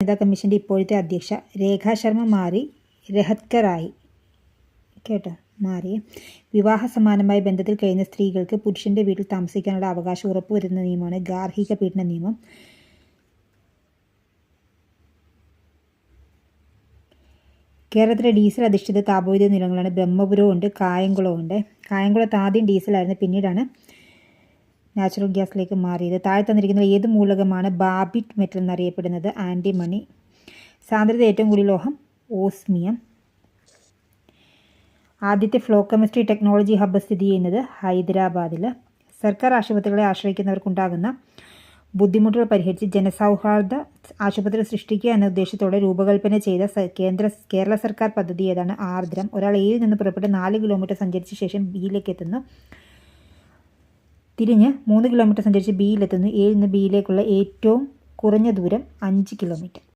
വനിതാ കമ്മീഷൻ്റെ ഇപ്പോഴത്തെ അധ്യക്ഷ. രേഖാ ശർമ്മ മാറി രഹത്കറായി. കേട്ടോ, മാറി. വിവാഹ സമാനമായ ബന്ധത്തിൽ കഴിയുന്ന സ്ത്രീകൾക്ക് പുരുഷൻ്റെ വീട്ടിൽ താമസിക്കാനുള്ള അവകാശം ഉറപ്പുവരുത്തുന്ന നിയമമാണ് ഗാർഹിക പീഡന നിയമം. കേരളത്തിലെ ഡീസൽ അധിഷ്ഠിത താപവൈദ്യുത നിലങ്ങളാണ് ബ്രഹ്മപുരവും ഉണ്ട്, കായംകുളവും ഉണ്ട്. കായംകുളത്ത് ആദ്യം ഡീസലായിരുന്നു, പിന്നീടാണ് നാച്ചുറൽ ഗ്യാസിലേക്ക് മാറിയത്. താഴെ തന്നിരിക്കുന്ന ഏത് മൂലകമാണ് ബാബിറ്റ് മെറ്റൽ എന്നറിയപ്പെടുന്നത്? ആൻറ്റിമണി. സാന്ദ്രത ഏറ്റവും കൂടിയ ലോഹം ഓസ്മിയം. ആദ്യത്തെ ഫ്ലോ കെമിസ്ട്രി ടെക്നോളജി ഹബ്ബ് സ്ഥിതി ചെയ്യുന്നത് ഹൈദരാബാദിൽ. സർക്കാർ ആശുപത്രികളെ ആശ്രയിക്കുന്നവർക്കുണ്ടാകുന്ന ബുദ്ധിമുട്ടുകൾ പരിഹരിച്ച് ജനസൗഹാർദ്ദ ആശുപത്രി സൃഷ്ടിക്കുക എന്ന ഉദ്ദേശത്തോടെ രൂപകൽപ്പന ചെയ്ത കേരള സർക്കാർ പദ്ധതി ഏതാണ്? ആർദ്രം. ഒരാൾ എയിൽ നിന്ന് പുറപ്പെട്ട് 4 കിലോമീറ്റർ സഞ്ചരിച്ച ശേഷം ബിയിലേക്ക് എത്തുന്നു. തിരിഞ്ഞ് 3 കിലോമീറ്റർ സഞ്ചരിച്ച് ബിയിലെത്തുന്നു. എയിൽ നിന്ന് ബിയിലേക്കുള്ള ഏറ്റവും കുറഞ്ഞ ദൂരം 5 കിലോമീറ്റർ.